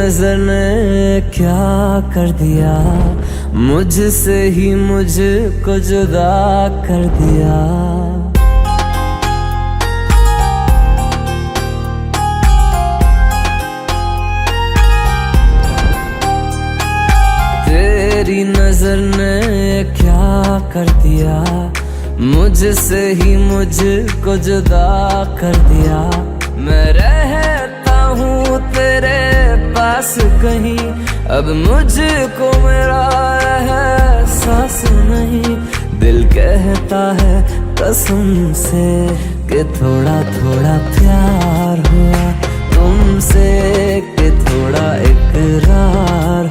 नजर ने क्या कर दिया, मुझसे ही मुझको जुदा कर दिया। तेरी नजर ने क्या कर दिया, मुझसे ही मुझको जुदा कर दिया। मैं रहता हूँ तेरे पास कहीं, अब मुझको मेरा एहसास नहीं। दिल कहता है कसम से कि थोड़ा थोड़ा प्यार हुआ तुमसे, कि थोड़ा इकरार